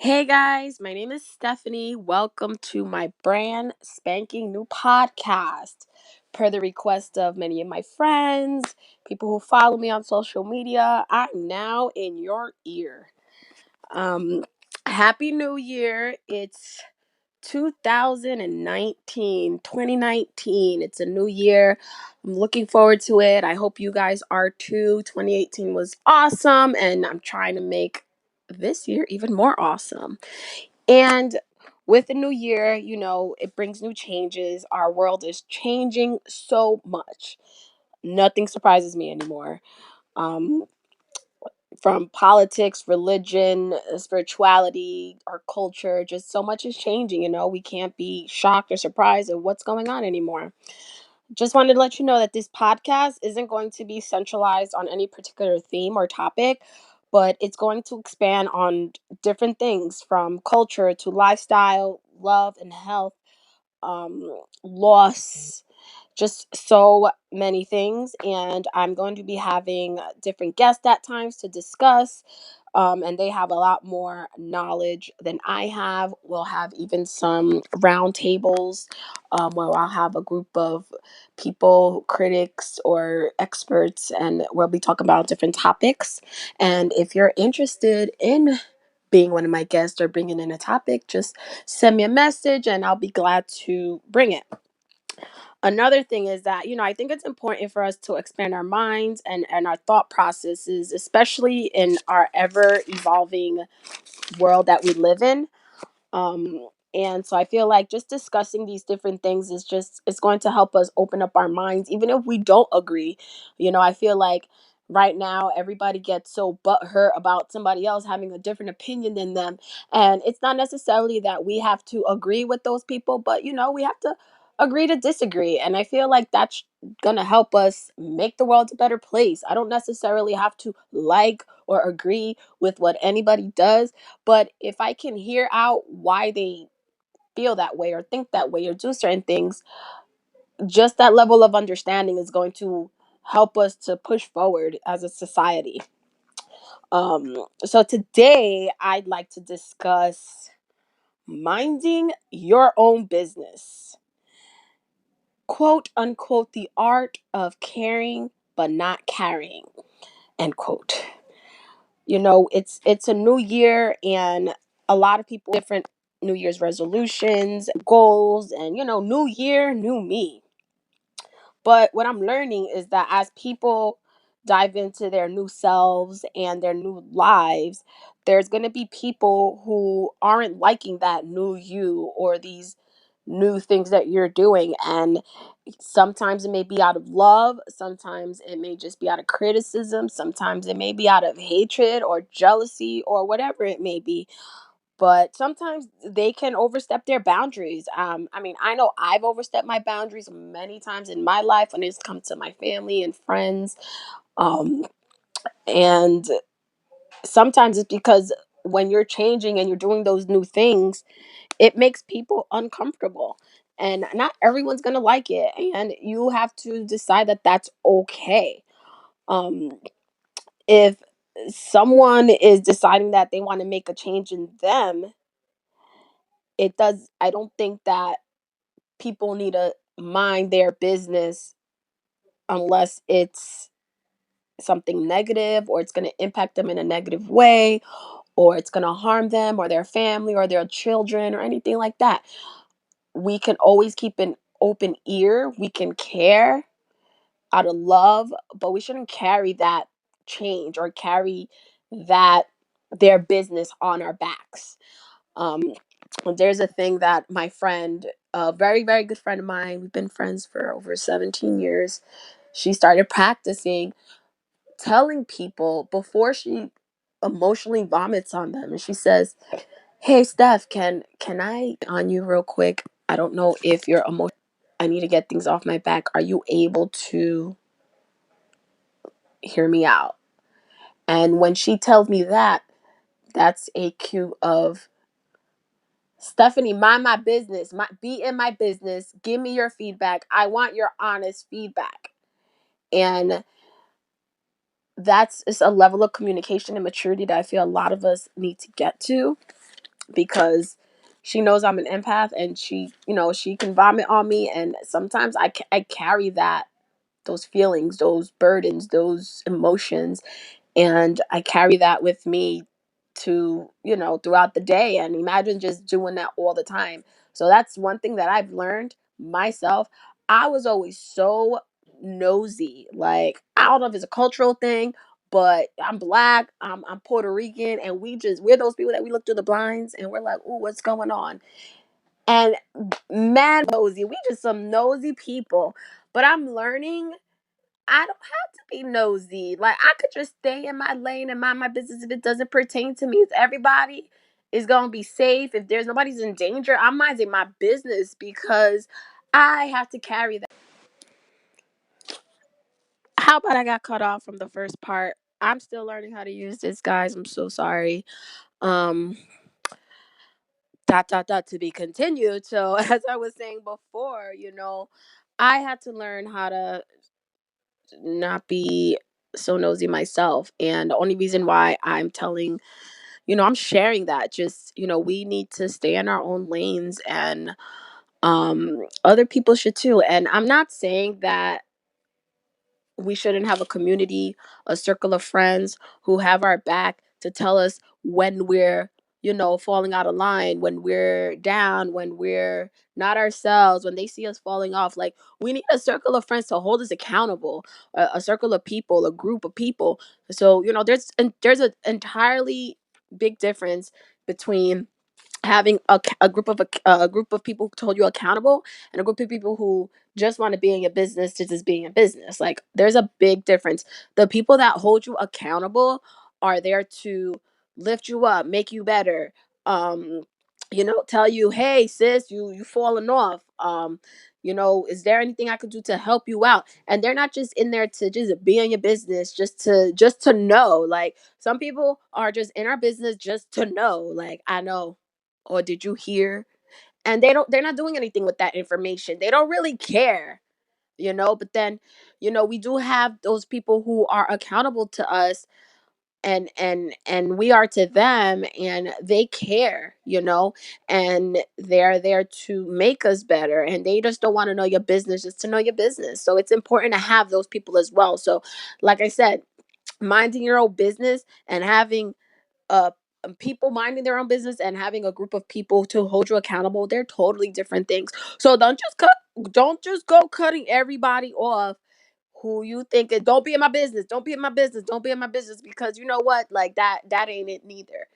Hey guys, my name is Stephanie. Welcome to my brand spanking new podcast. Per the request of many of my friends, people who follow me on social media, I'm now in your ear. Um, Happy New Year. It's 2019, 2019. It's a new year. I'm looking forward to it. I hope you guys are too. 2018 was awesome, and I'm trying to make this year even more awesome. And with the new year, it brings new changes. Our world is changing so much. Nothing surprises me anymore. Um, from politics, religion, spirituality, our culture, just so much is changing. We can't be shocked or surprised at what's going on anymore. Just wanted to let you know that this podcast isn't going to be centralized on any particular theme or topic, but it's going to expand on different things from culture to lifestyle, love and health, loss, just so many things. And I'm going to be having different guests at times to discuss. And they have a lot more knowledge than I have. We'll have even some round tables where I'll have a group of people, critics or experts, and we'll be talking about different topics. And if you're interested in being one of my guests or bringing in a topic, just send me a message and I'll be glad to bring it. Another thing is that, I think it's important for us to expand our minds and our thought processes, especially in our ever evolving world that we live in. And so I feel like just discussing these different things is just it's going to help us open up our minds, even if we don't agree. I feel like right now everybody gets so butthurt about somebody else having a different opinion than them. And it's not necessarily that we have to agree with those people, but we have to agree to disagree. And I feel like that's gonna help us make the world a better place. I don't necessarily have to like or agree with what anybody does, but if I can hear out why they feel that way or think that way or do certain things, just that level of understanding is going to help us to push forward as a society. So today I'd like to discuss minding your own business. Quote unquote, the art of caring but not carrying. End quote. It's a new year, and a lot of people different new year's resolutions, goals, and new year, new me. But what I'm learning is that as people dive into their new selves and their new lives, there's going to be people who aren't liking that new you or these new things that you're doing. And sometimes it may be out of love, sometimes it may just be out of criticism, sometimes it may be out of hatred or jealousy or whatever it may be, but sometimes they can overstep their boundaries. I mean, I know I've overstepped my boundaries many times in my life when it's come to my family and friends. Um, and sometimes it's because when you're changing and you're doing those new things, it makes people uncomfortable. And not everyone's going to like it. And you have to decide that that's okay. Um, if someone is deciding that they want to make a change in them, I don't think that people need to mind their business unless it's something negative or it's going to impact them in a negative way or it's going to harm them or their family or their children or anything like that. We can always keep an open ear. We can care out of love, but we shouldn't carry that change or carry that their business on our backs. Um, there's a thing that my friend, a very, very good friend of mine, we've been friends for over 17 years. She started practicing telling people before she emotionally vomits on them. And she says, "Hey, Steph, can I on you real quick? I don't know if you're emotional. I need to get things off my back. Are you able to hear me out?" And when she tells me that, that's a cue of Stephanie, mind my business. Be in my business. Give me your feedback. I want your honest feedback. And that's just a level of communication and maturity that I feel a lot of us need to get to. because she knows I'm an empath, and she can vomit on me, and sometimes I carry those feelings, those burdens, those emotions, and I carry that with me to, throughout the day. And imagine just doing that all the time. So that's one thing that I've learned myself. I was always so nosy. Like, I don't know if it's a cultural thing, but I'm black, I'm Puerto Rican, and we're those people that we look through the blinds and we're like, "Ooh, what's going on?" And man, nosy. We just some nosy people. But I'm learning I don't have to be nosy. Like, I could just stay in my lane and mind my business if it doesn't pertain to me. If everybody is gonna be safe, if there's nobody's in danger, I'm minding my business because I have to carry that. How about I got cut off from the first part? I'm still learning how to use this, guys. I'm so sorry. Um, dot dot dot to be continued. So as I was saying before, I had to learn how to not be so nosy myself. And the only reason why I'm sharing that, just, we need to stay in our own lanes, and other people should too. And I'm not saying that we shouldn't have a community, a circle of friends who have our back to tell us when we're, falling out of line, when we're down, when we're not ourselves, when they see us falling off. Like, we need a circle of friends to hold us accountable, a circle of people, a group of people. So, there's an entirely big difference between having a group of people who hold you accountable, and a group of people who just want to be in your business to just being in business. Like, there's a big difference. The people that hold you accountable are there to lift you up, make you better, um tell you, hey sis, you falling off, is there anything I could do to help you out? And they're not just in there to just be in your business, just to know. Like, some people are just in our business just to know, like, I know, or did you hear? And they're not doing anything with that information. They don't really care, but then, we do have those people who are accountable to us, and we are to them, and they care, and they're there to make us better, and they just don't want to know your business just to know your business. So it's important to have those people as well. So, like I said, minding your own business and having uh people minding their own business and having a group of people to hold you accountable, they're totally different things. So don't just go cutting everybody off who you think is, don't be in my business, don't be in my business, don't be in my business, because you know what, like, that ain't it neither.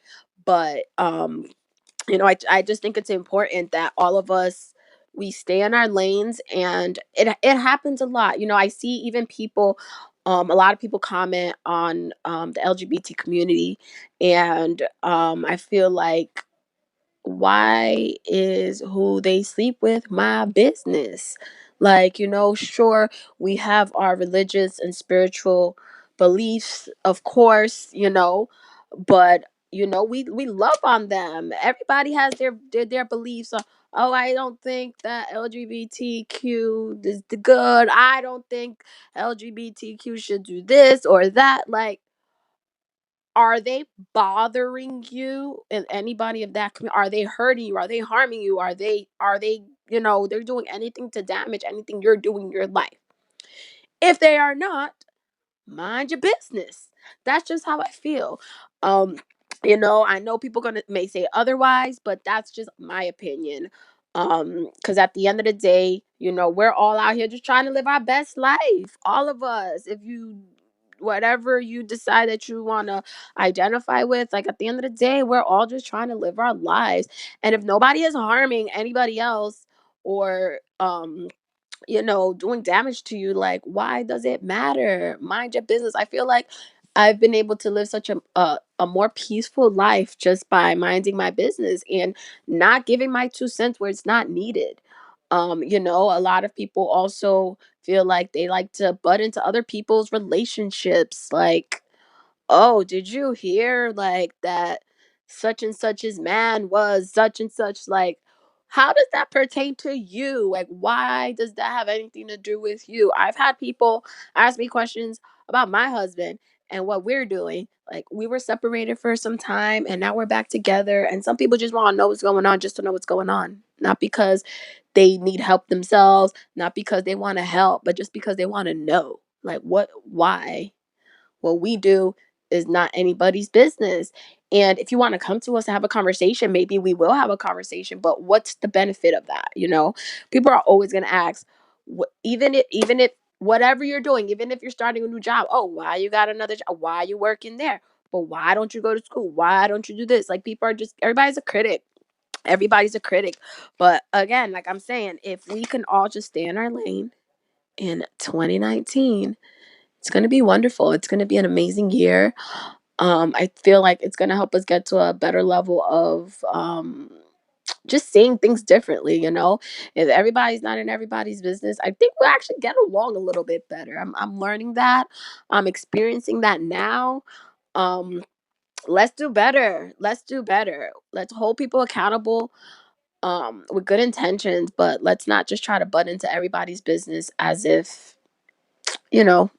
But I just think it's important that all of us, we stay in our lanes. And it happens a lot. I see even people, a lot of people comment on the LGBT community, and I feel like, why is who they sleep with my business? Like, sure, we have our religious and spiritual beliefs, of course, but we love on them. Everybody has their beliefs. Oh, I don't think that LGBTQ is the good. I don't think LGBTQ should do this or that. Like, are they bothering you and anybody of that are they hurting you? Are they harming you? Are they they're doing anything to damage anything you're doing in your life? If they are not, mind your business. That's just how I feel. um I know people gonna may say otherwise, but that's just my opinion. Because at the end of the day, we're all out here just trying to live our best life, all of us. If you Whatever you decide that you want to identify with, like, at the end of the day, we're all just trying to live our lives. And if nobody is harming anybody else, or doing damage to you, like, why does it matter? Mind your business. I feel like I've been able to live such a more peaceful life just by minding my business and not giving my 2 cents where it's not needed. A lot of people also feel like they like to butt into other people's relationships. Like, oh, did you hear, like, that such and such's man was such and such? Like, how does that pertain to you? Like, why does that have anything to do with you? I've had people ask me questions about my husband, and what we're doing. Like, we were separated for some time and now we're back together. And some people just want to know what's going on just to know what's going on. Not because they need help themselves, not because they want to help, but just because they want to know. Like, why? What we do is not anybody's business. And if you want to come to us to have a conversation, maybe we will have a conversation, but what's the benefit of that? People are always going to ask, even if whatever you're doing, even if you're starting a new job, oh, why you got another job? Why are you working there? But why don't you go to school? Why don't you do this? Like, people are just, everybody's a critic. Everybody's a critic. But again, like I'm saying, if we can all just stay in our lane in 2019, it's going to be wonderful. It's going to be an amazing year. I feel like it's going to help us get to a better level of just seeing things differently. If everybody's not in everybody's business, I think we'll actually get along a little bit better. I'm learning that. I'm experiencing that now. Um, let's do better. Let's do better. Let's hold people accountable with good intentions, but let's not just try to butt into everybody's business as if, you know,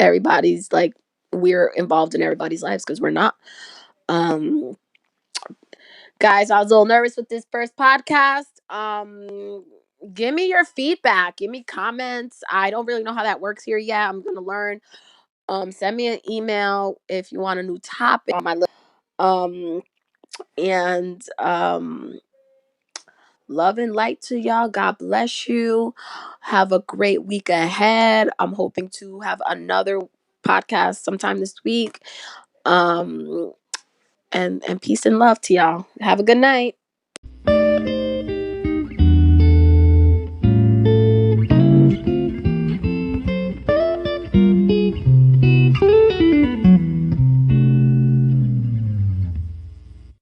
everybody's like we're involved in everybody's lives, because we're not. Um Guys, I was a little nervous with this first podcast. Give me your feedback, give me comments. I don't really know how that works here yet. I'm gonna learn. Send me an email if you want a new topic on my list. And love and light to y'all. God bless you. Have a great week ahead. I'm hoping to have another podcast sometime this week. um and peace and love to y'all. Have a good night.